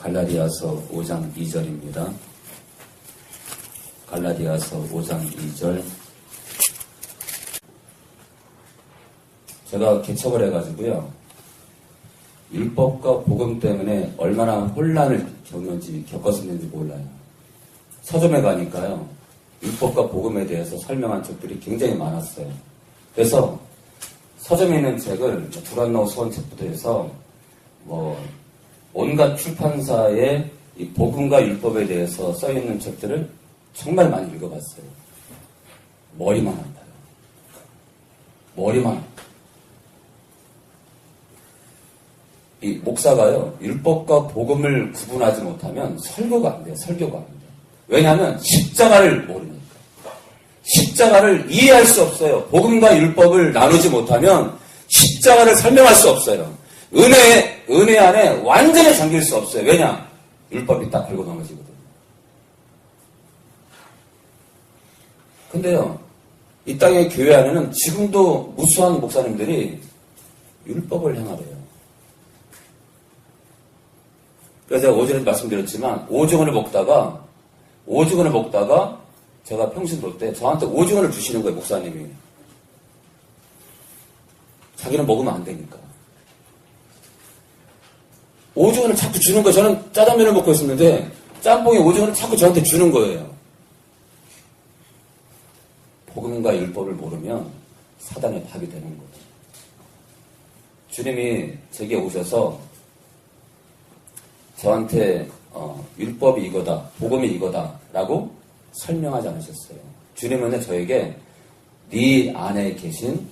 갈라디아서 5장 2절입니다. 갈라디아서 5장 2절. 제가 개척을 해가지고요. 율법과 복음 때문에 얼마나 혼란을 겪었는지 몰라요. 서점에 가니까요. 율법과 복음에 대해서 설명한 책들이 굉장히 많았어요. 그래서 서점에 있는 책을 두란노 수원책부터 해서 온갖 출판사의 이 복음과 율법에 대해서 써있는 책들을 정말 많이 읽어봤어요. 머리만 아파요. 머리만 아파요. 이 목사가요, 율법과 복음을 구분하지 못하면 설교가 안 돼요. 설교가 안 돼요. 왜냐하면 십자가를 모르니까. 십자가를 이해할 수 없어요. 복음과 율법을 나누지 못하면 십자가를 설명할 수 없어요. 은혜 안에 완전히 잠길 수 없어요. 왜냐? 율법이 딱 걸고 넘어지거든요. 근데요, 이 땅의 교회 안에는 지금도 무수한 목사님들이 율법을 행하래요. 그래서 제가 오전에 말씀드렸지만 오징어를 먹다가 제가 평신 볼 때 저한테 오징어를 주시는 거예요. 목사님이. 자기는 먹으면 안 되니까. 오징어를 자꾸 주는 거예요. 저는 짜장면을 먹고 있었는데 짬뽕에 오징어를 자꾸 저한테 주는 거예요. 복음과 율법을 모르면 사단의 밥이 되는 거예요. 주님이 제게 오셔서 저한테 율법이 이거다, 복음이 이거다 라고 설명하지 않으셨어요. 주님은 저에게 네 안에 계신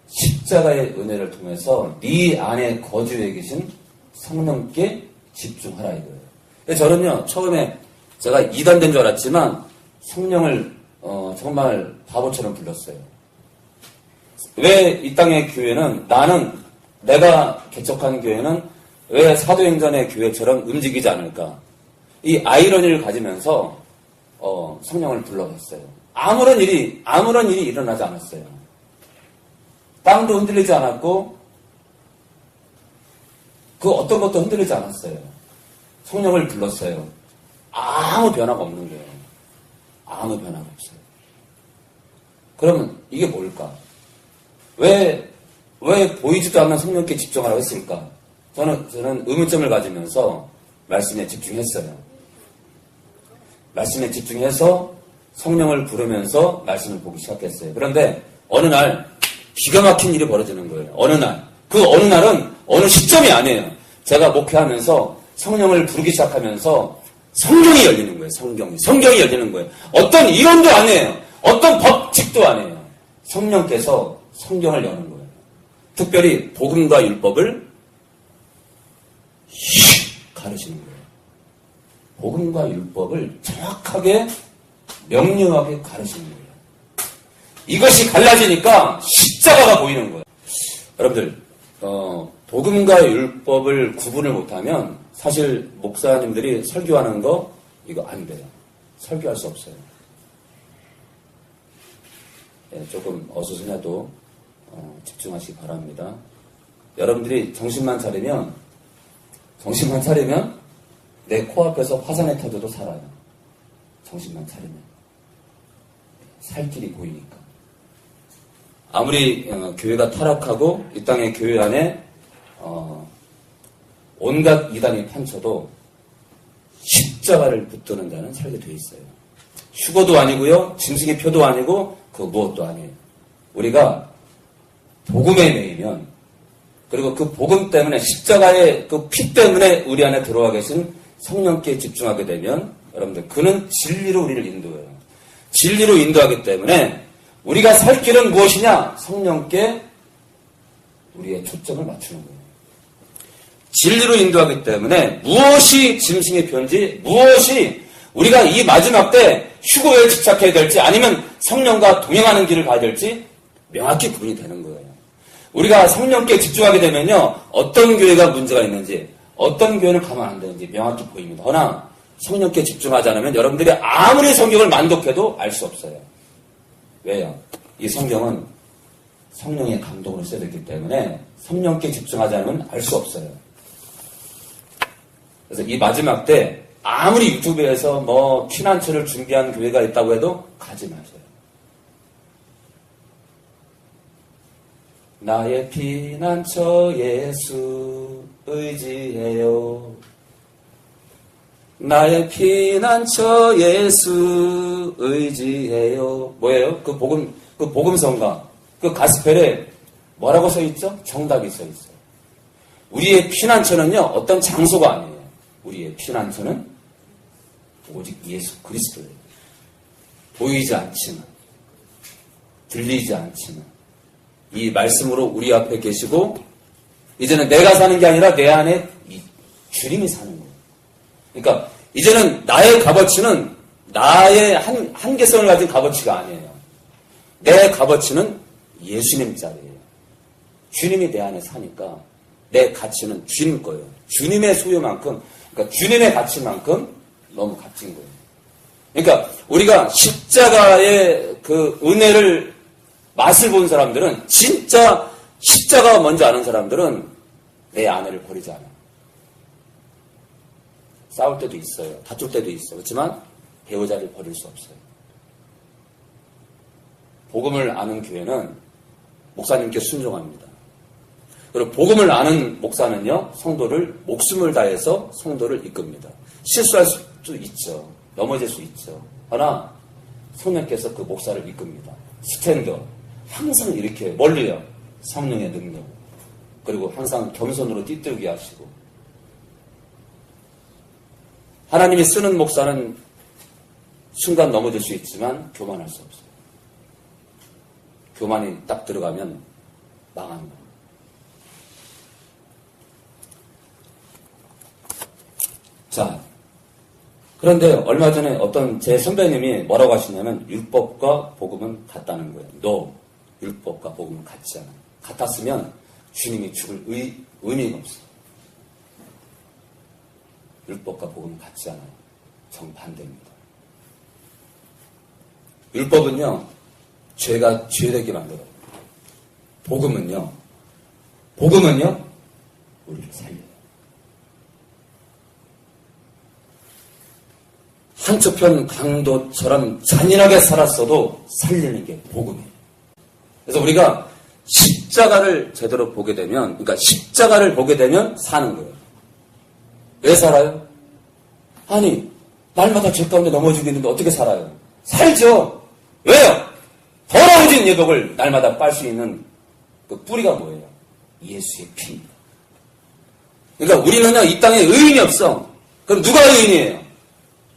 십자가의 은혜를 통해서 네 안에 거주해 계신 성령께 집중하라 이거예요. 근데 저는요, 처음에 제가 이단된 줄 알았지만 성령을 정말 바보처럼 불렀어요. 왜 이 땅의 교회는 내가 개척한 교회는 왜 사도행전의 교회처럼 움직이지 않을까? 이 아이러니를 가지면서 성령을 불러봤어요. 아무런 일이 일어나지 않았어요. 땅도 흔들리지 않았고 그 어떤 것도 흔들리지 않았어요. 성령을 불렀어요. 아무 변화가 없는 거예요. 아무 변화가 없어요. 그러면 이게 뭘까? 왜 보이지도 않는 성령께 집중하라고 했을까? 저는 의문점을 가지면서 말씀에 집중했어요. 말씀에 집중해서 성령을 부르면서 말씀을 보기 시작했어요. 그런데 어느 날 기가 막힌 일이 벌어지는 거예요. 어느 날. 그 어느 날은 어느 시점이 아니에요. 제가 목회하면서 성령을 부르기 시작하면서 성경이 열리는 거예요. 성경이 열리는 거예요. 어떤 이론도 아니에요. 어떤 법칙도 아니에요. 성령께서 성경을 여는 거예요. 특별히 복음과 율법을 가르치는 거예요. 복음과 율법을 정확하게 명료하게 가르치는 거예요. 이것이 갈라지니까 십자가가 보이는 거예요. 여러분들 복음과 율법을 구분을 못하면 사실 목사님들이 설교하는 거 이거 안 돼요. 설교할 수 없어요. 조금 어수선해도 집중하시기 바랍니다. 여러분들이 정신만 차리면 내 코앞에서 화산에 터져도 살아요. 정신만 차리면. 살 길이 보이니까. 아무리 교회가 타락하고 이 땅의 교회 안에 온갖 이단이 판쳐도 십자가를 붙드는 자는 살게 돼 있어요. 휴거도 아니고요. 짐승의 표도 아니고 그 무엇도 아니에요. 우리가 복음에 매이면 그리고 그 복음 때문에 십자가의 그 피 때문에 우리 안에 들어와 계신 성령께 집중하게 되면 여러분들 그는 진리로 우리를 인도해요. 진리로 인도하기 때문에 우리가 살 길은 무엇이냐? 성령께 우리의 초점을 맞추는 거예요. 진리로 인도하기 때문에 무엇이 짐승의 표인지 무엇이 우리가 이 마지막 때 휴거에 집착해야 될지 아니면 성령과 동행하는 길을 가야 될지 명확히 구분이 되는 거예요. 우리가 성령께 집중하게 되면요. 어떤 교회가 문제가 있는지 어떤 교회는 가만 안 되는지 명확히 보입니다. 허나 성령께 집중하지 않으면 여러분들이 아무리 성경을 만독해도 알 수 없어요. 왜요? 이 성경은 성령의 감동으로 쓰여졌기 때문에 성령께 집중하지 않으면 알 수 없어요. 그래서 이 마지막 때 아무리 유튜브에서 뭐 피난처를 준비한 교회가 있다고 해도 가지 마세요. 나의 피난처 예수 의지해요. 나의 피난처 예수 의지해요. 뭐예요? 그 복음성가, 그 가스펠에 뭐라고 써 있죠? 정답이 써 있어요. 우리의 피난처는요, 어떤 장소가 아니에요. 우리의 피난처는 오직 예수 그리스도예요. 보이지 않지만, 들리지 않지만, 이 말씀으로 우리 앞에 계시고, 이제는 내가 사는 게 아니라 내 안에 이 주님이 사는 거예요. 그러니까, 이제는 나의 값어치는 나의 한계성을 가진 값어치가 아니에요. 내 값어치는 예수님 자리예요. 주님이 내 안에 사니까 내 가치는 주님 거예요. 주님의 소유만큼, 그러니까 주님의 가치만큼 너무 값진 거예요. 그러니까 우리가 십자가의 그 은혜를 맛을 본 사람들은, 진짜 십자가 먼저 아는 사람들은 내 아내를 버리지 않아요. 싸울 때도 있어요. 다툴 때도 있어요. 그렇지만 배우자를 버릴 수 없어요. 복음을 아는 교회는 목사님께 순종합니다. 그리고 복음을 아는 목사는요, 성도를 목숨을 다해서 성도를 이끕니다. 실수할 수도 있죠. 넘어질 수 있죠. 그러나 성령께서 그 목사를 이끕니다. 스탠드 항상 이렇게 멀리요. 성령의 능력. 그리고 항상 겸손으로 띠뜨게 하시고. 하나님이 쓰는 목사는 순간 넘어질 수 있지만 교만할 수 없어요. 교만이 딱 들어가면 망한 거예요. 자, 그런데 얼마 전에 어떤 제 선배님이 뭐라고 하시냐면, 율법과 복음은 같다는 거예요. 너 율법과 복음은 같지 않아. 같았으면 주님이 죽을 의미가 없어. 율법과 복음은 같지 않아요. 정반대입니다. 율법은요, 죄가 죄되게 만들어요. 복음은요, 우리를 살려요. 한쪽편 강도처럼 잔인하게 살았어도 살리는 게 복음이에요. 그래서 우리가 십자가를 제대로 보게 되면, 그러니까 십자가를 보게 되면 사는 거예요. 왜 살아요? 아니, 날마다 죄 가운데 넘어지고 있는데 어떻게 살아요? 살죠. 왜요? 더러워진 예복을 날마다 빨 수 있는 그 뿌리가 뭐예요? 예수의 피입니다. 그러니까 우리는요, 이 땅에 의인이 없어. 그럼 누가 의인이에요?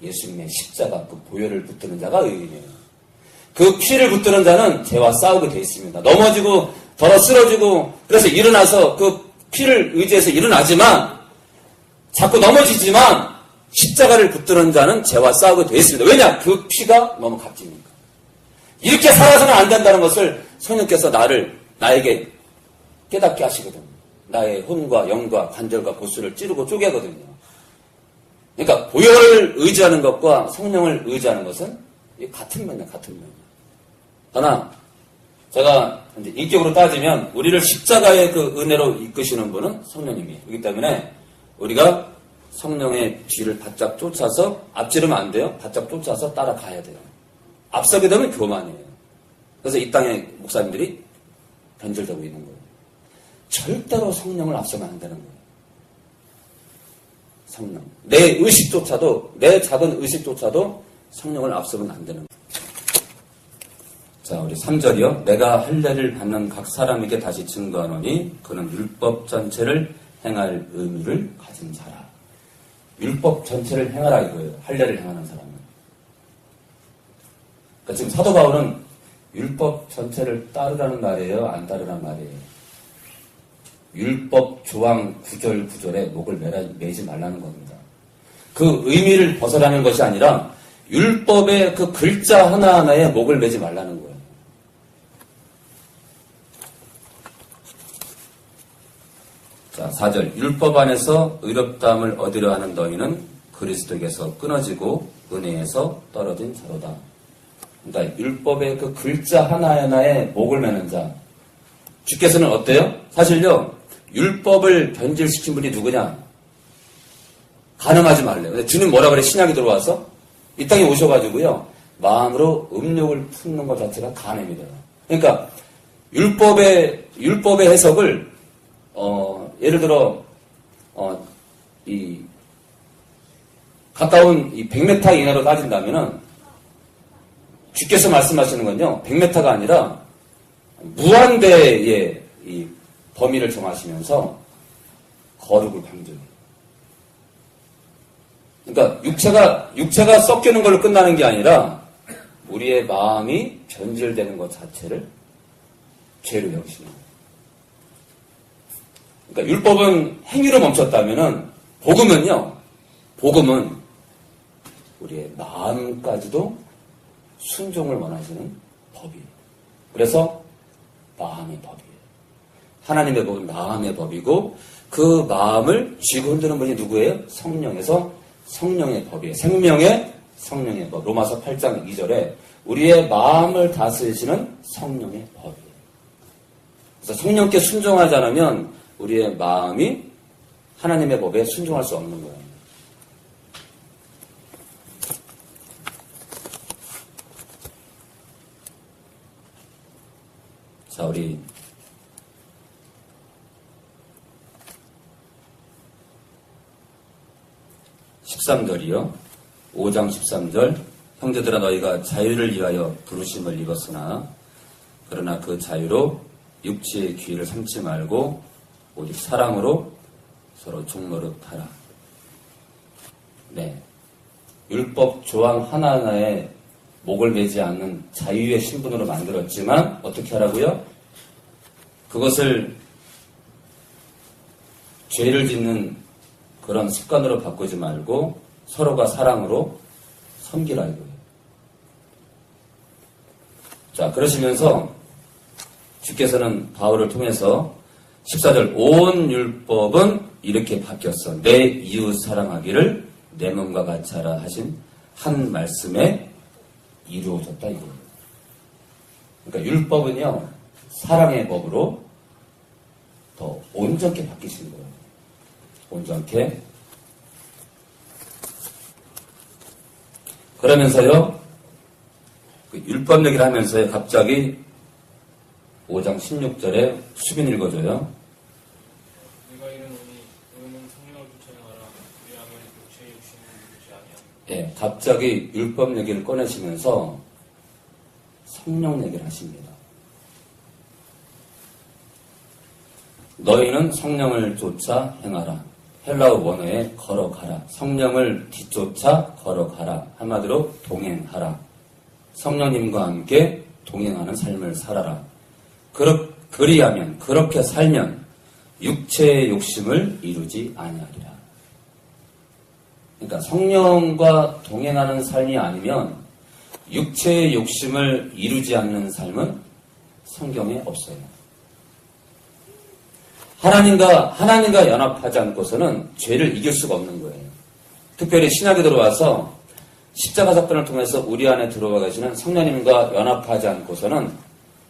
예수님의 십자가, 그 보혈을 붙드는 자가 의인이에요. 그 피를 붙드는 자는 죄와 싸우게 돼 있습니다. 넘어지고 더러 쓰러지고, 그래서 일어나서 그 피를 의지해서 일어나지만, 자꾸 넘어지지만 십자가를 붙드는 자는 죄와 싸우게 돼 있습니다. 왜냐? 그 피가 너무 값지니까. 이렇게 살아서는 안 된다는 것을 성령께서 나에게 깨닫게 하시거든요. 나의 혼과 영과 관절과 보수를 찌르고 쪼개거든요. 그러니까 보혈을 의지하는 것과 성령을 의지하는 것은 같은 면이에요. 같은 면이에요. 그러나 제가 이제 인격으로 따지면 우리를 십자가의 그 은혜로 이끄시는 분은 성령님이에요. 그렇기 때문에 우리가 성령의 뒤를 바짝 쫓아서, 앞지르면 안 돼요. 바짝 쫓아서 따라가야 돼요. 앞서게 되면 교만이에요. 그래서 이 땅의 목사님들이 변절되고 있는 거예요. 절대로 성령을 앞서면 안 되는 거예요. 성령. 내 의식조차도, 내 작은 의식조차도 성령을 앞서면 안 되는 거예요. 자, 우리 3절이요. 내가 할례를 받는 각 사람에게 다시 증거하노니 그는 율법 전체를 행할 의무를 가진 자라. 율법 전체를 행하라 이거예요. 할례를 행하는 사람은. 그러니까 지금 사도 바울은 율법 전체를 따르라는 말이에요? 안 따르라는 말이에요? 율법 조항 구절에 목을 매지 말라는 겁니다. 그 의미를 벗어나는 것이 아니라 율법의 그 글자 하나하나에 목을 매지 말라는 거예요. 자, 4절. 율법 안에서 의롭다함을 얻으려 하는 너희는 그리스도에게서 끊어지고 은혜에서 떨어진 자로다. 그러니까 율법의 그 글자 하나하나에 목을 매는 자. 주께서는 어때요? 사실요, 율법을 변질시킨 분이 누구냐? 가늠하지 말래요. 근데 주님 뭐라 그래? 신약이 들어와서 이 땅에 오셔가지고요. 마음으로 음욕을 품는 것 자체가 간음이 돼요. 그러니까 율법의 해석을 예를 들어 이 가까운 이 100m 이내로 따진다면은 주께서 말씀하시는 건요. 100m가 아니라 무한대의 이 범위를 정하시면서 거룩을 강조해요. 그러니까 육체가 썩기는 걸로 끝나는 게 아니라 우리의 마음이 변질되는 것 자체를 죄로 여기시는 거예요. 그러니까 율법은 행위로 멈췄다면은 복음은 우리의 마음까지도 순종을 원하시는 법이에요. 그래서 마음의 법이에요. 하나님의 법은 마음의 법이고 그 마음을 쥐고 흔드는 분이 누구예요? 성령에서 성령의 법이에요. 생명의 성령의 법. 로마서 8장 2절에 우리의 마음을 다스리시는 성령의 법이에요. 그래서 성령께 순종하지 않으면 우리의 마음이 하나님의 법에 순종할 수 없는 거예요. 자, 우리 13절이요. 5장 13절. 형제들아 너희가 자유를 위하여 부르심을 입었으나 그러나 그 자유로 육체의 귀를 삼지 말고 오직 사랑으로 서로 종노릇하라. 네. 율법 조항 하나하나에 목을 매지 않는 자유의 신분으로 만들었지만 어떻게 하라고요? 그것을 죄를 짓는 그런 습관으로 바꾸지 말고 서로가 사랑으로 섬기라 이거예요. 자, 그러시면서 주께서는 바울을 통해서 14절 온 율법은 이렇게 바뀌었어. 내 이웃 사랑하기를 내 몸과 같이 하라 하신 한 말씀에 이루어졌다 이거예요. 그러니까 율법은요. 사랑의 법으로 더 온전케 바뀌신 거예요. 온전케. 그러면서요. 그 율법 얘기를 하면서요. 갑자기 5장 16절에 수빈 읽어줘요. 네가 이르노니 너희는 성령을 쫓아 행하라. 그리하면 육체의 욕심을 이루지 아니하리라. 예, 갑자기 율법 얘기를 꺼내시면서 성령 얘기를 하십니다. 너희는 성령을 쫓아 행하라. 헬라어 원어에 걸어가라. 성령을 뒤쫓아 걸어가라. 한마디로 동행하라. 성령님과 함께 동행하는 삶을 살아라. 그리하면 그렇게 살면 육체의 욕심을 이루지 아니하리라. 그러니까 성령과 동행하는 삶이 아니면 육체의 욕심을 이루지 않는 삶은 성경에 없어요. 하나님과 연합하지 않고서는 죄를 이길 수가 없는 거예요. 특별히 신약에 들어와서 십자가 사건을 통해서 우리 안에 들어와 계시는 성령님과 연합하지 않고서는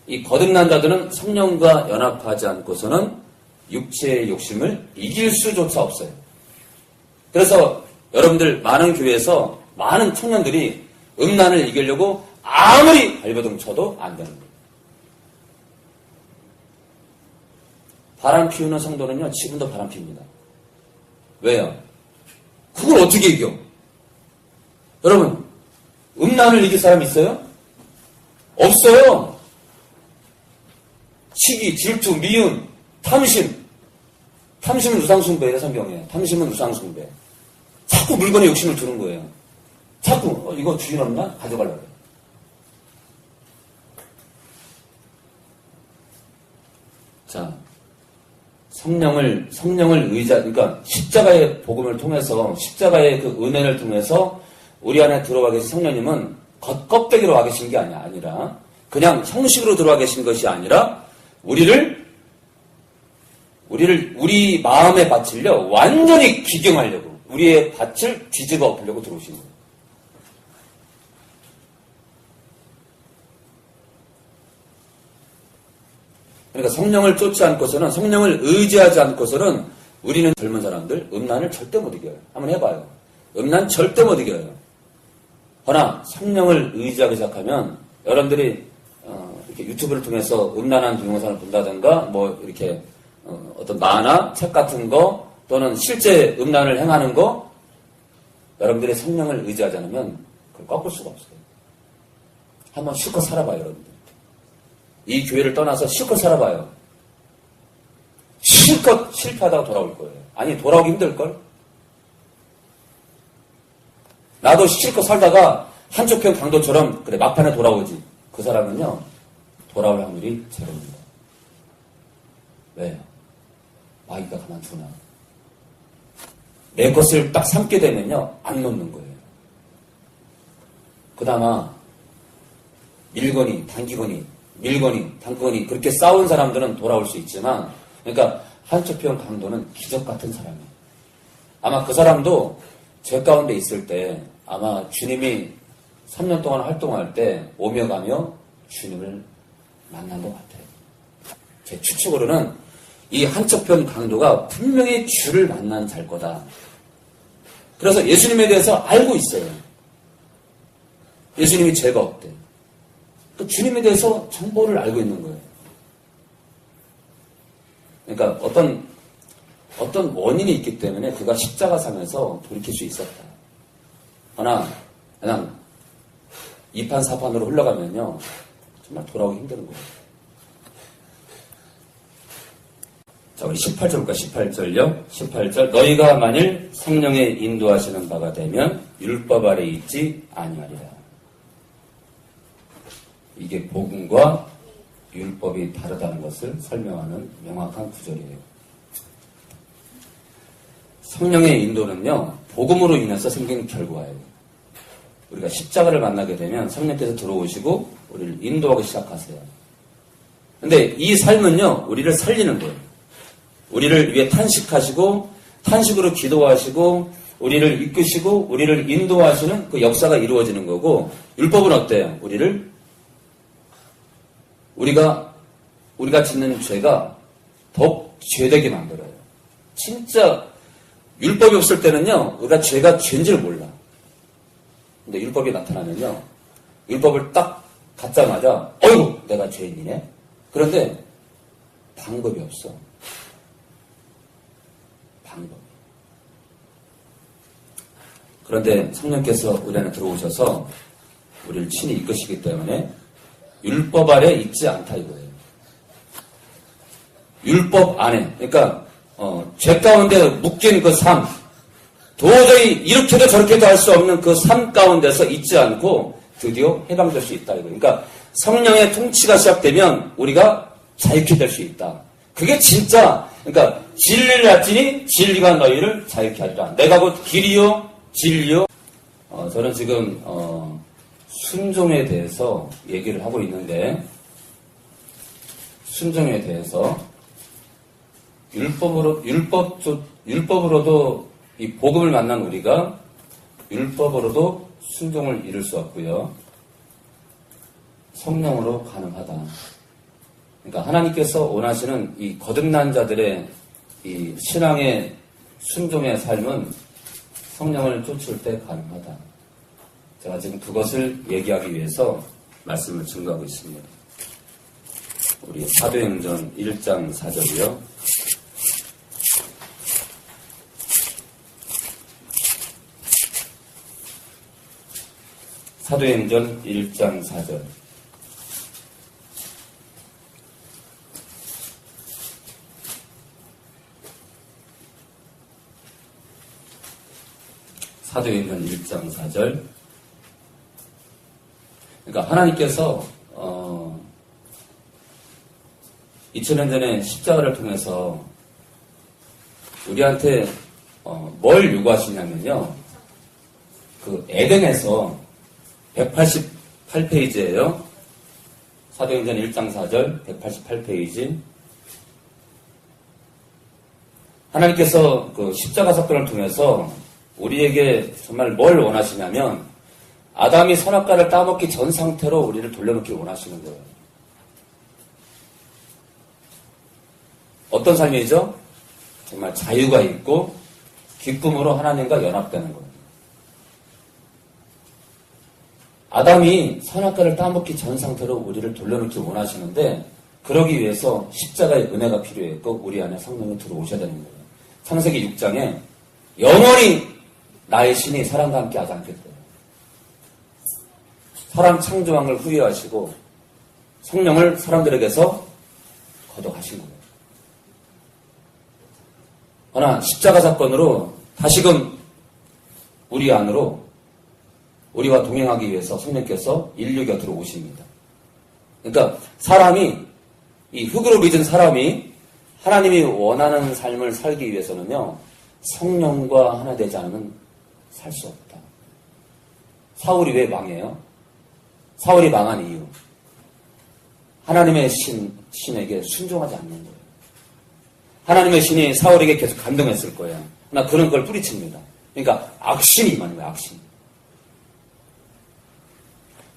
이 거듭난 자들은 성령과 연합하지 않고서는 육체의 욕심을 이길 수조차 없어요. 그래서 여러분들 많은 교회에서 많은 청년들이 음란을 이기려고 아무리 발버둥 쳐도 안 되는 거예요. 바람 피우는 성도는요, 지금도 바람 피웁니다. 왜요? 그걸 어떻게 이겨? 여러분, 음란을 이길 사람 있어요? 없어요. 시기, 질투, 미움, 탐심. 탐심은 우상숭배예요, 성경에. 탐심은 우상숭배. 자꾸 물건에 욕심을 두는 거예요. 자꾸, 이거 주인 없나? 가져가려고 해요. 자, 성령을 그러니까 십자가의 복음을 통해서, 십자가의 그 은혜를 통해서 우리 안에 들어와 계신 성령님은 겉껍데기로 와 계신 게 아니라, 그냥 형식으로 들어와 계신 것이 아니라, 우리 마음의 밭을요, 완전히 기경하려고, 우리의 밭을 뒤집어 엎으려고 들어오신 거예요. 그러니까 성령을 쫓지 않고서는, 성령을 의지하지 않고서는 우리는 젊은 사람들 음란을 절대 못 이겨요. 한번 해봐요. 음란 절대 못 이겨요. 허나 성령을 의지하기 시작하면 여러분들이 이렇게 유튜브를 통해서 음란한 동영상을 본다든가 뭐 이렇게 어떤 만화, 책 같은 거 또는 실제 음란을 행하는 거 여러분들이 성령을 의지하지 않으면 그걸 꺾을 수가 없어요. 한번 실컷 살아봐요, 여러분들. 이 교회를 떠나서 실컷 살아봐요. 실컷 실패하다가 돌아올 거예요. 아니, 돌아오기 힘들걸? 나도 실컷 살다가 한쪽 편 강도처럼 그래 막판에 돌아오지. 그 사람은요 돌아올 확률이 제로입니다. 왜요? 마귀가 가만두나. 내 것을 딱 삼게 되면요 안 놓는 거예요. 그나마 밀거니 당기거니 밀거니 당기거니 그렇게 싸운 사람들은 돌아올 수 있지만, 그러니까 한쪽 편 강도는 기적 같은 사람이에요. 아마 그 사람도 죄 가운데 있을 때 아마 주님이 3년 동안 활동할 때 오며 가며 주님을 만난 것 같아요. 제 추측으로는 이 한쪽 편 강도가 분명히 주를 만난 잘 거다. 그래서 예수님에 대해서 알고 있어요. 예수님이 죄가 없대. 그 주님에 대해서 정보를 알고 있는 거예요. 그러니까 어떤 원인이 있기 때문에 그가 십자가 상에서 돌이킬 수 있었다. 그러나 그냥 2판 4판으로 흘러가면요 정말 돌아오기 힘든 거예요. 자, 우리 18절 볼까? 18절요. 18절. 너희가 만일 성령의 인도하시는 바가 되면 율법 아래 있지 아니하리라. 이게 복음과 율법이 다르다는 것을 설명하는 명확한 구절이에요. 성령의 인도는요 복음으로 인해서 생긴 결과예요. 우리가 십자가를 만나게 되면 성령께서 들어오시고 우리를 인도하기 시작하세요. 근데 이 삶은요 우리를 살리는 거예요. 우리를 위해 탄식하시고 탄식으로 기도하시고 우리를 이끄시고 우리를 인도하시는 그 역사가 이루어지는 거고, 율법은 어때요? 우리가 짓는 죄가 더욱 죄되게 만들어요. 진짜 율법이 없을 때는요 우리가 죄가 죄인지를 몰라. 근데 율법이 나타나면요 율법을 딱 갖자마자 어이구 내가 죄인이네. 그런데 방법이 없어. 그런데 성령께서 우리 안에 들어오셔서 우리를 친히 이끄시기 때문에 율법 아래 있지 않다 이거예요. 율법 안에, 그러니까 죄 가운데 묶인 그 삶, 도저히 이렇게도 저렇게도 할 수 없는 그 삶 가운데서 있지 않고 드디어 해방될 수 있다 이거예요. 그러니까 성령의 통치가 시작되면 우리가 자유케 될 수 있다. 그게 진짜, 그러니까 진리를 알지니 진리가 너희를 자유케 하리라. 내가 곧 길이요 진리요. 저는 지금 순종에 대해서 얘기를 하고 있는데, 순종에 대해서 율법으로도 이 복음을 만난 우리가 율법으로도 순종을 이룰 수 없고요. 성령으로 가능하다. 그러니까 하나님께서 원하시는 이 거듭난 자들의 이 신앙의 순종의 삶은 성령을 쫓을 때 가능하다. 제가 지금 그것을 얘기하기 위해서 말씀을 증거하고 있습니다. 우리 사도행전 1장 4절이요. 사도행전 1장 4절. 사도행전 1장 4절. 그러니까 하나님께서 2000년 전에 십자가를 통해서 우리한테 뭘 요구하시냐면요. 그 에덴에서 188페이지예요. 사도행전 1장 4절 188페이지. 하나님께서 그 십자가 사건을 통해서 우리에게 정말 뭘 원하시냐면 아담이 선악과를 따먹기 전 상태로 우리를 돌려놓기 원하시는 거예요. 어떤 삶이죠? 정말 자유가 있고 기쁨으로 하나님과 연합되는 거예요. 아담이 선악과를 따먹기 전 상태로 우리를 돌려놓기 원하시는데 그러기 위해서 십자가의 은혜가 필요했고 우리 안에 성령이 들어오셔야 되는 거예요. 창세기 6장에 영원히 나의 신이 사람과 함께 하지 않겠대요. 사람 창조한 걸 후회하시고 성령을 사람들에게서 거둬가신 거예요. 그러나 십자가 사건으로 다시금 우리 안으로 우리와 동행하기 위해서 성령께서 인류 곁으로 오십니다. 그러니까 사람이 이 흙으로 빚은 사람이 하나님이 원하는 삶을 살기 위해서는요 성령과 하나 되지 않으면 살 수 없다. 사울이 왜 망해요? 사울이 망한 이유 하나님의 신에게 순종하지 않는 거예요. 하나님의 신이 사울에게 계속 감동했을 거예요. 그러나 그런 걸 뿌리칩니다. 그러니까 악신이 임하는 거예요. 악신.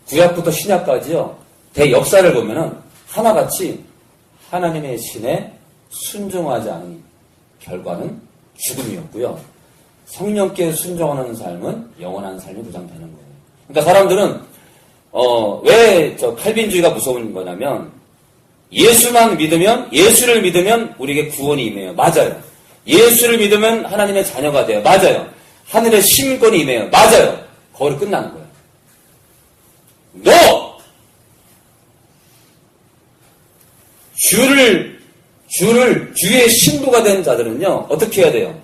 구약부터 신약까지요. 대역사를 보면은 하나같이 하나님의 신에 순종하지 않은 결과는 죽음이었고요. 성령께 순종하는 삶은 영원한 삶이 보장되는 거예요. 그러니까 사람들은 왜 칼빈주의가 무서운 거냐면 예수를 믿으면 우리에게 구원이 임해요. 맞아요. 예수를 믿으면 하나님의 자녀가 돼요. 맞아요. 하늘의 시민권이 임해요. 맞아요. 거기로 끝나는 거예요. 주의 신부가 된 자들은요, 어떻게 해야 돼요?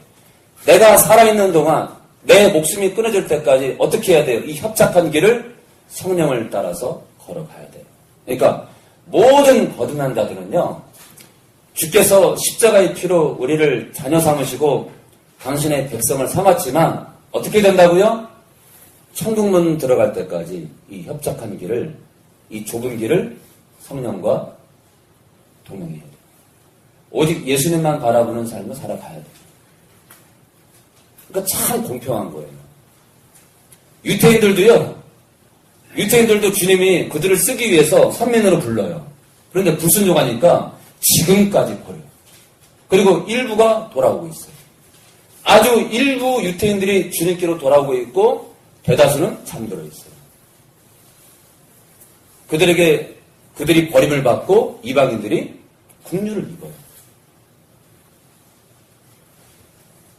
내가 살아있는 동안, 내 목숨이 끊어질 때까지 어떻게 해야 돼요? 이 협착한 길을 성령을 따라서 걸어가야 돼요. 그러니까, 모든 거듭난 자들은요, 주께서 십자가의 피로 우리를 자녀 삼으시고, 당신의 백성을 삼았지만, 어떻게 된다고요? 천국문 들어갈 때까지 이 협착한 길을, 이 좁은 길을 성령과 동행해야 돼요. 오직 예수님만 바라보는 삶을 살아가야 돼요. 그러니까 참 공평한 거예요. 유태인들도 주님이 그들을 쓰기 위해서 선민으로 불러요. 그런데 불순종하니까 지금까지 버려요. 그리고 일부가 돌아오고 있어요. 아주 일부 유태인들이 주님께로 돌아오고 있고 대다수는 잠들어 있어요. 그들이 버림을 받고 이방인들이 국류를 입어요.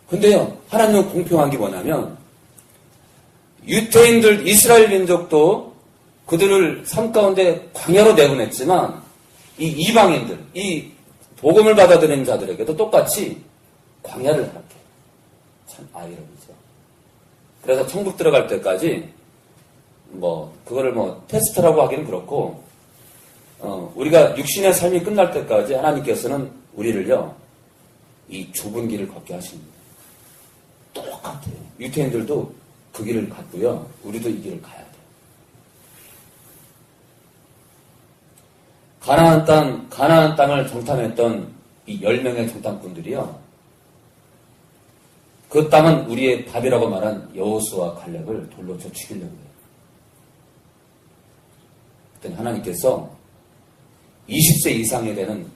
근데요, 하나님은 공평한 게 뭐냐면, 유태인들, 이스라엘 민족도 그들을 삶 가운데 광야로 내보냈지만, 이 이방인들, 이 복음을 받아들이는 자들에게도 똑같이 광야를 허락해요. 참 아이러니죠. 그래서 천국 들어갈 때까지, 그거를 테스트라고 하기는 그렇고, 우리가 육신의 삶이 끝날 때까지 하나님께서는 우리를요, 이 좁은 길을 걷게 하십니다. 똑같아요. 유태인들도 그 길을 갔고요. 우리도 이 길을 가야 돼요. 가나안 땅을 정탐했던 이 10명의 정탐꾼들이요. 그 땅은 우리의 밥이라고 말한 여호수아와 갈렙을 돌로 쳐 죽이려고 해요. 그때 하나님께서 20세 이상이 되는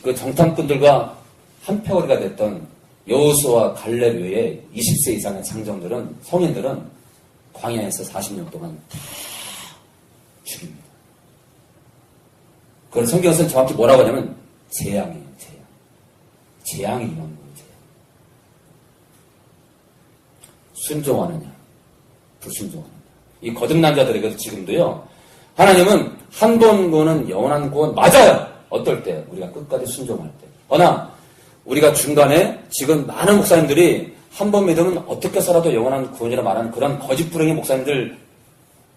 그 정탐꾼들과 한패거리가 됐던 여호수아와 갈렙 외에 20세 이상의 성인들은 광야에서 40년 동안 다 죽입니다. 그걸 성경에서는 정확히 뭐라고 하냐면 재앙이에요. 재앙이 임하는 거예요. 순종하느냐 불순종하느냐. 이 거듭난 자들에게도 지금도요. 하나님은 한 번 구원은 영원한 구원 맞아요. 어떨 때? 우리가 끝까지 순종할 때. 그러나 우리가 중간에 지금 많은 목사님들이 한 번 믿으면 어떻게 살아도 영원한 구원이라 말하는 그런 거짓부렁이 목사님들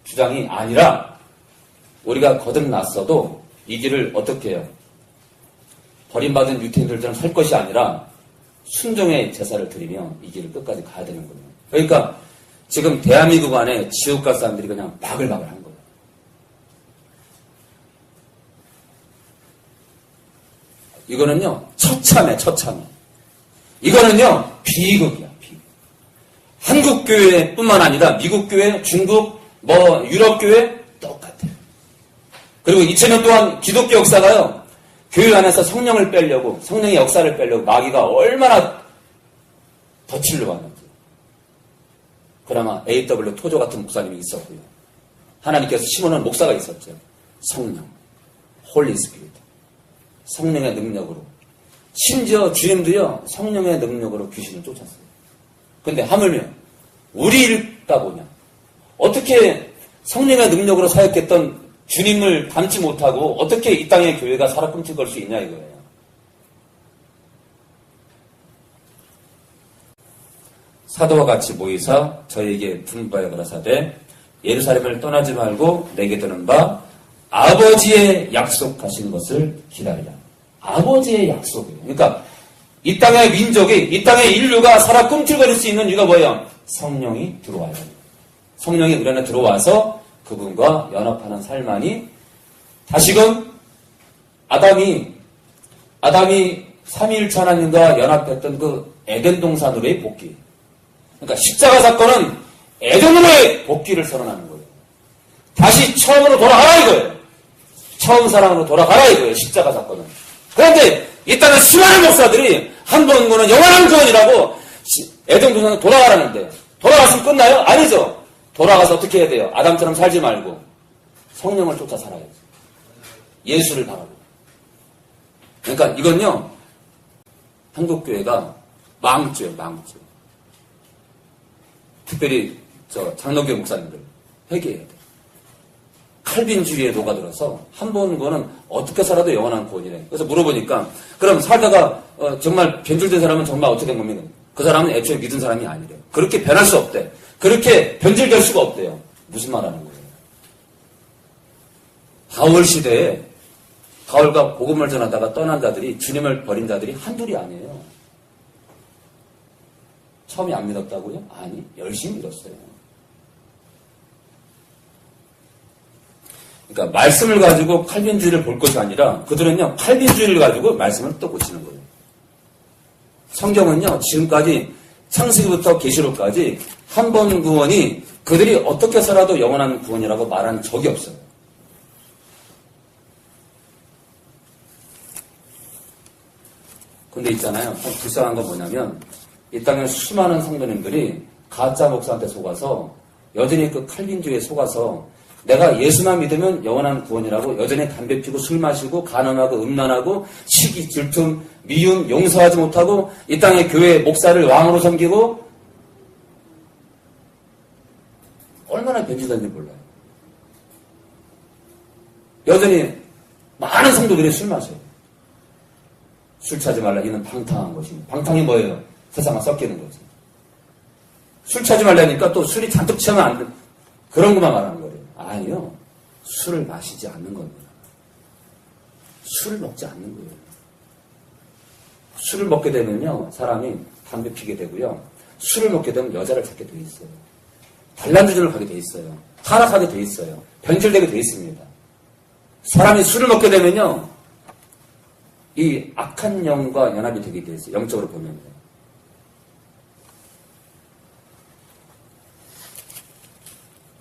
주장이 아니라 우리가 거듭났어도 이 길을 어떻게 해요? 버림받은 유태인들처럼 살 것이 아니라 순종의 제사를 드리며 이 길을 끝까지 가야 되는 거예요. 그러니까 지금 대한민국 안에 지옥 갈 사람들이 그냥 바글바글 한 거예요. 이거는요, 처참해. 이거는요, 비극이야, 비극. 한국 교회뿐만 아니라 미국 교회, 중국, 유럽 교회 똑같아요. 그리고 2000년 동안 기독교 역사가요, 교회 안에서 성령을 빼려고, 성령의 역사를 빼려고 마귀가 얼마나 덫으려고 하는지. 그나마 A.W. 토조 같은 목사님이 있었고요. 하나님께서 심어놓은 목사가 있었죠. 성령, 홀리 스피릿, 성령의 능력으로. 심지어 주님도요, 성령의 능력으로 귀신을 쫓았어요. 근데 하물며 우리 읽다 보냐, 어떻게 성령의 능력으로 사역했던 주님을 닮지 못하고 어떻게 이 땅의 교회가 살아 꿈틀걸 수 있냐 이거예요. 사도와 같이 모이사 저에게 분부하여 가라사대 예루살렘을 떠나지 말고 내게 드는 바 아버지의 약속하신 것을 기다리라. 아버지의 약속이에요. 그러니까 이 땅의 민족이, 이 땅의 인류가 살아 꿈틀거릴 수 있는 이유가 뭐예요? 성령이 들어와야 돼요. 성령이 우리 안에 들어와서 그분과 연합하는 삶만이, 다시금 아담이 삼위일체 하나님과 연합했던 그 에덴 동산으로의 복귀. 그러니까 십자가 사건은 에덴으로의 복귀를 선언하는 거예요. 다시 처음으로 돌아가라 이거예요. 처음 사랑으로 돌아가라 이거예요. 십자가 사건은. 그런데 이 땅에 수많은 목사들이 한 번 구원은 영원한 구원이라고 에덴 동산으로 돌아가라는데, 돌아갔으면 끝나요? 아니죠. 돌아가서 어떻게 해야 돼요? 아담처럼 살지 말고 성령을 쫓아 살아야지. 예수를 바라고. 그러니까 이건요, 한국교회가 망조예요, 망조. 특별히 장로교 목사님들 회개해야 돼. 칼빈주의에 녹아들어서 한 번 구원은 어떻게 살아도 영원한 구원이래. 그래서 물어보니까 그럼 살다가 정말 변질된 사람은 정말 어떻게 된 겁니까? 그 사람은 애초에 믿은 사람이 아니래요. 그렇게 변할 수 없대. 그렇게 변질될 수가 없대요. 무슨 말 하는 거예요? 바울 시대에 바울과 복음을 전하다가 떠난 자들이, 주님을 버린 자들이 한둘이 아니에요. 처음에 안 믿었다고요? 아니, 열심히 믿었어요. 그러니까 말씀을 가지고 칼빈주의를 볼 것이 아니라 그들은요, 칼빈주의를 가지고 말씀을 또 고치는 거예요. 성경은요, 지금까지 창세기부터 계시록까지 한 번 구원이 그들이 어떻게 살아도 영원한 구원이라고 말한 적이 없어요. 근데 있잖아요, 참 불쌍한 건 뭐냐면 이 땅에 수많은 성도님들이 가짜 목사한테 속아서, 여전히 그 칼빈주의에 속아서 내가 예수만 믿으면 영원한 구원이라고 여전히 담배 피고 술 마시고 가난하고 음란하고 시기, 질투, 미움, 용서하지 못하고 이 땅의 교회 목사를 왕으로 섬기고, 얼마나 변질된지 몰라요. 여전히 많은 성도들이 술 마셔요. 술 취하지 말라. 이는 방탕한 것입니다. 방탕이 뭐예요? 세상과 섞이는 거죠. 술 취하지 말라니까 또 술이 잔뜩 취하면 안 돼. 그런 것만 말하는 거예요. 아니요. 술을 마시지 않는 겁니다. 술을 먹지 않는 거예요. 술을 먹게 되면요, 사람이 담배 피게 되고요. 술을 먹게 되면 여자를 찾게 돼 있어요. 단란주의를 가게 돼 있어요. 타락하게 돼 있어요. 변질되게 돼 있습니다. 사람이 술을 먹게 되면요, 이 악한 영과 연합이 되게 돼 있어요. 영적으로 보면.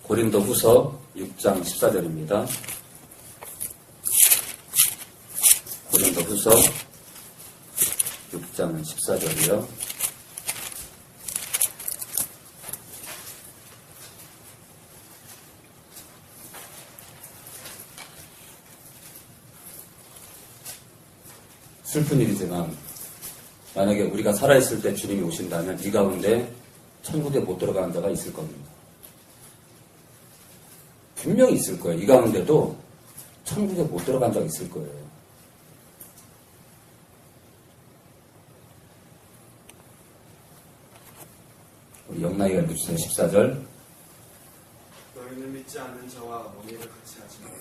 고린도 후서 6장 14절입니다. 고린도 후서 6장 14절이요. 슬픈 일이지만 만약에 우리가 살아있을 때 주님이 오신다면 이 가운데 천국에 못 들어가는 자가 있을 겁니다. 분명히 있을 거예요. 이 가운데도 천국에 못 들어간 자가 있을 거예요. 우리 영나이가 읽어주세요. 14절. 너희는 믿지 않는 자와 mon의를 같이 하지 말라.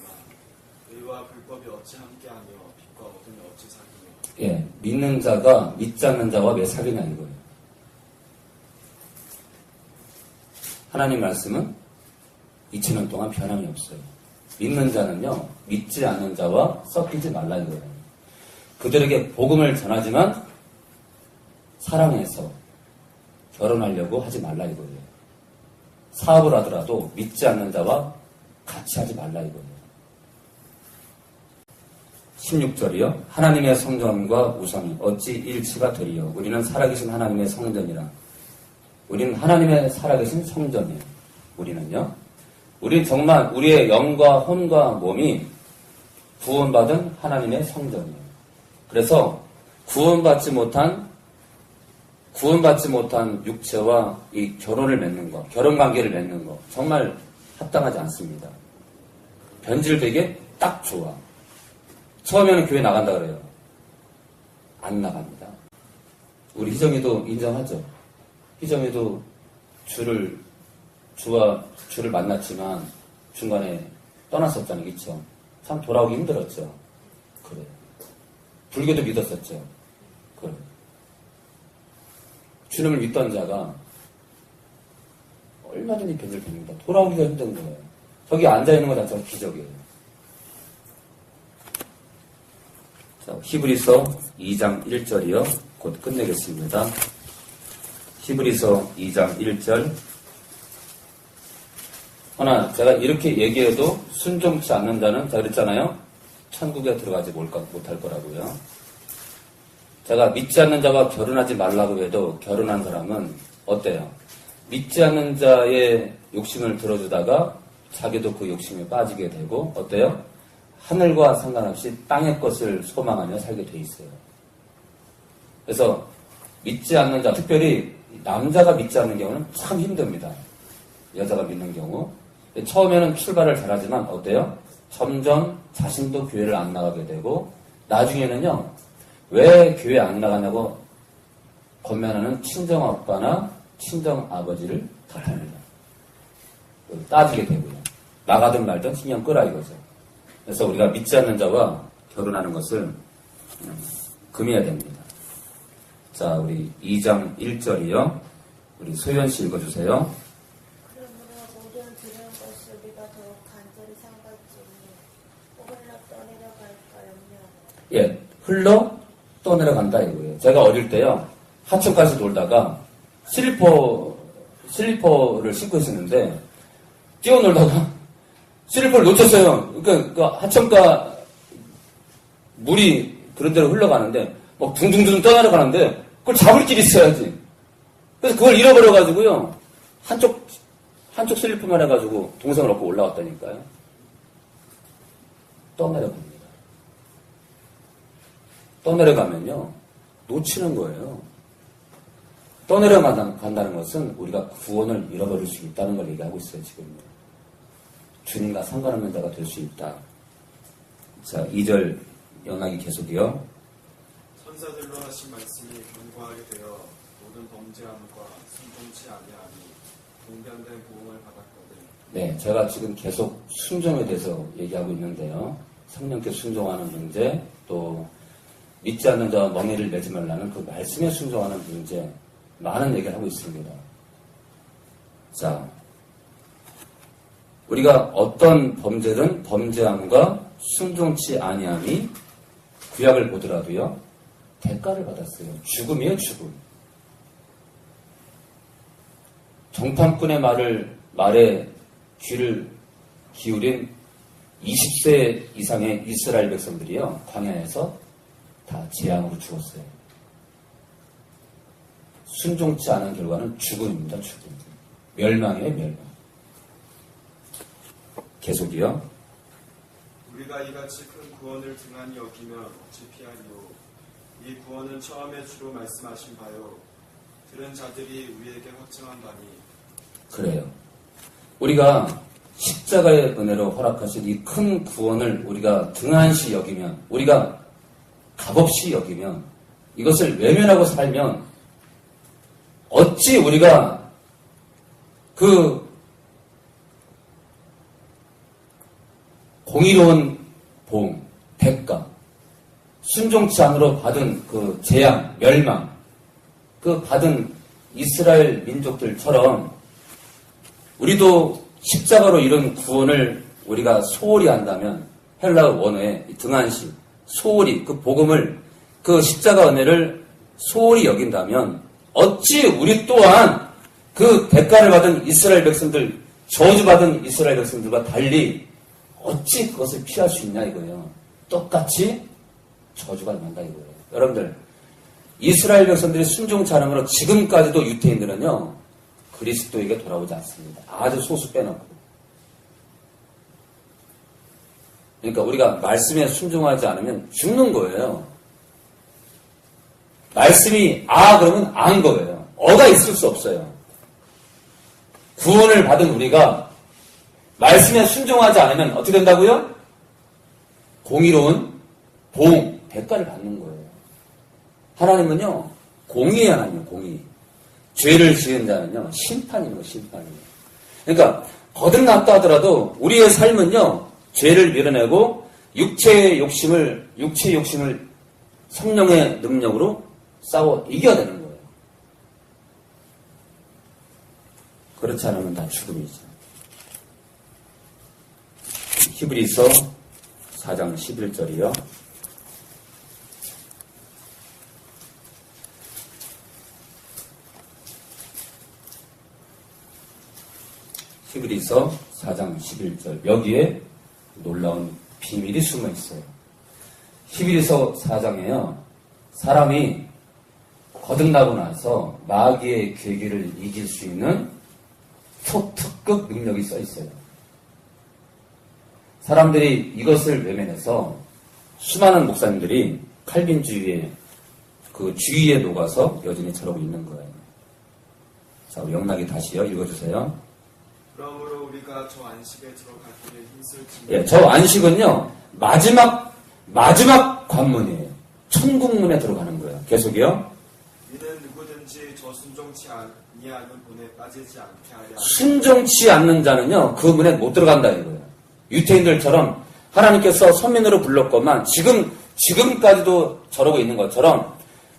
의와 불법이 어찌 함께하며 빛과 어둠이 어찌 사귀며. 예, 믿는 자가 믿지 않는 자와 왜 사귀냐 이거예요. 하나님 말씀은 2000년 동안 변함이 없어요. 믿는 자는요, 믿지 않는 자와 섞이지 말라 이거예요. 그들에게 복음을 전하지만 사랑해서 결혼하려고 하지 말라 이거예요. 사업을 하더라도 믿지 않는 자와 같이 하지 말라 이거예요. 16절이요. 하나님의 성전과 우상이 어찌 일치가 되리요. 우리는 살아계신 하나님의 성전이라. 우리는 하나님의 살아계신 성전이에요. 우리는요. 우리 정말 우리의 영과 혼과 몸이 구원받은 하나님의 성전이에요. 그래서 구원받지 못한 육체와 이 결혼을 맺는 것, 결혼 관계를 맺는 것 정말 합당하지 않습니다. 변질되게 딱 좋아. 처음에는 교회 나간다 그래요. 안 나갑니다. 우리 희정이도 인정하죠. 희정이도 주와 주를 만났지만 중간에 떠났었잖아요. 그쵸? 참 돌아오기 힘들었죠. 그래. 불교도 믿었었죠. 그래. 주님을 믿던 자가 얼마든지 변질됩니다. 돌아오기가 힘든 거예요. 저기 앉아있는 것 자체가 기적이에요. 자, 히브리서 2장 1절이요. 곧 끝내겠습니다. 히브리서 2장 1절. 허나 제가 이렇게 얘기해도 순종치 않는 자는 제가 그랬잖아요. 천국에 들어가지 못할 거라고요. 제가 믿지 않는 자와 결혼하지 말라고 해도 결혼한 사람은 어때요? 믿지 않는 자의 욕심을 들어주다가 자기도 그 욕심에 빠지게 되고 어때요? 하늘과 상관없이 땅의 것을 소망하며 살게 돼 있어요. 그래서 믿지 않는 자, 특별히 남자가 믿지 않는 경우는 참 힘듭니다. 여자가 믿는 경우. 처음에는 출발을 잘하지만 어때요? 점점 자신도 교회를 안 나가게 되고 나중에는요. 왜 교회 안 나가냐고 권면하는 친정아빠나 친정아버지를 탓합니다. 따지게 되고요. 나가든 말든 신경 끄라 이거죠. 그래서 우리가 믿지 않는 자와 결혼하는 것을 금해야 됩니다. 자, 우리 2장 1절이요. 우리 소연 씨 읽어주세요. 그러므로 모든 들은 것을 우리가 더욱 간절히 삼갔으니 흘러 떠내려갈까 염려하노라. 예, 흘러 떠내려간다 이거예요. 제가 어릴 때요. 하천가에서 놀다가 슬리퍼를 신고 있었는데 뛰어놀다가 슬리퍼를 놓쳤어요. 그러니까 그 하천가 물이 그런 데로 흘러가는데 막 둥둥둥 떠내려가는데 그걸 잡을 길이 있어야지. 그래서 그걸 잃어버려가지고요. 한쪽 슬리퍼만 해가지고 동생을 얻고 올라왔다니까요. 떠내려갑니다. 떠내려가면요. 놓치는 거예요. 떠내려간다는 것은 우리가 구원을 잃어버릴 수 있다는 걸 얘기하고 있어요. 지금. 주님과 상관없는 자가 될 수 있다. 자, 2절 연락이 계속이요. 선사들로 하신 말씀이 견고하게 되어 모든 범죄함과 순종치 아니하니 동변된 보응을 받았거든. 네, 제가 지금 계속 순종에 대해서 얘기하고 있는데요. 성령께 순종하는 문제, 또 믿지 않는 자와 멍에를 매지 말라는 그 말씀에 순종하는 문제, 많은 얘기를 하고 있습니다. 자, 우리가 어떤 범죄든 범죄함과 순종치 아니함이 구약을 보더라도요. 대가를 받았어요. 죽음이에요. 죽음. 정탐꾼의 말에 귀를 기울인 20세 이상의 이스라엘 백성들이요. 광야에서 다 재앙으로 죽었어요. 순종치 않은 결과는 죽음입니다. 죽음. 멸망이에요. 멸망. 계속이요. 우리가 이같이 큰 구원을 등한히 여기면 어찌 피하리요. 이 구원은 처음에 주로 말씀하신 바요. 들은 자들이 우리에게 확증한 바니. 그래요. 우리가 십자가의 은혜로 허락하신 이 큰 구원을 우리가 등한시 여기면, 우리가 값없이 여기면, 이것을 외면하고 살면 어찌 우리가 그 공의로운 보응, 대가, 순종치 않으로 받은 그 재앙, 멸망, 그 받은 이스라엘 민족들처럼 우리도 십자가로 이룬 구원을 우리가 소홀히 한다면 헬라어 원어의 등한시, 소홀히 그 복음을, 그 십자가 은혜를 소홀히 여긴다면 어찌 우리 또한 그 대가를 받은 이스라엘 백성들, 저주받은 이스라엘 백성들과 달리 어찌 그것을 피할 수 있냐 이거예요. 똑같이 저주가 난다 이거예요. 여러분들, 이스라엘 백성들이 순종치 않음으로 지금까지도 유태인들은요, 그리스도에게 돌아오지 않습니다. 아주 소수 빼놓고. 그러니까 우리가 말씀에 순종하지 않으면 죽는 거예요. 말씀이 그러면 안 거예요. 어가 있을 수 없어요. 구원을 받은 우리가 말씀에 순종하지 않으면 어떻게 된다고요? 공의로운 대가를 받는 거예요. 하나님은요, 공의의 하나님이에요, 공의. 죄를 지은 자는요, 심판이에요, 심판이에요. 그러니까, 거듭났다 하더라도, 우리의 삶은요, 죄를 밀어내고, 육체의 욕심을 성령의 능력으로 싸워 이겨야 되는 거예요. 그렇지 않으면 다 죽음이죠. 히브리서 4장 11절이요. 히브리서 4장 11절. 여기에 놀라운 비밀이 숨어 있어요. 히브리서 4장에요. 사람이 거듭나고 나서 마귀의 괴계를 이길 수 있는 초특급 능력이 써 있어요. 사람들이 이것을 외면해서 수많은 목사님들이 칼빈주의의 그 주의에 녹아서 여전히 저러고 있는 거예요. 자, 우리 영락이 다시요. 읽어주세요. 그러므로 우리가 저 안식에 들어가기를 힘쓸 지. 예, 저 안식은요, 마지막 관문이에요. 천국문에 들어가는 거예요. 계속이요. 이는 누구든지 저 순종치 아니하는 본에 빠지지 않게 하려. 순종치 않는 자는요, 그 문에 못 들어간다 이거예요. 유태인들처럼 하나님께서 선민으로 불렀건만 지금까지도 저러고 있는 것처럼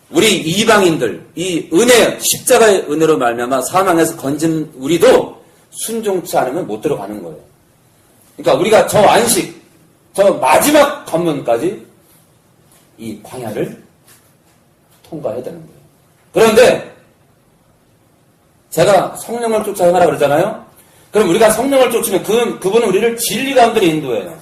우리 이방인들, 이 은혜, 십자가의 은혜로 말미암아 사망에서 건진 우리도 순종치 않으면 못 들어가는 거예요. 그러니까 우리가 저 안식, 저 마지막 관문까지 이 광야를 통과해야 되는 거예요. 그런데 제가 성령을 쫓아 행하라 그러잖아요. 그럼 우리가 성령을 쫓으면 그분은 우리를 진리 가운데로 인도해요.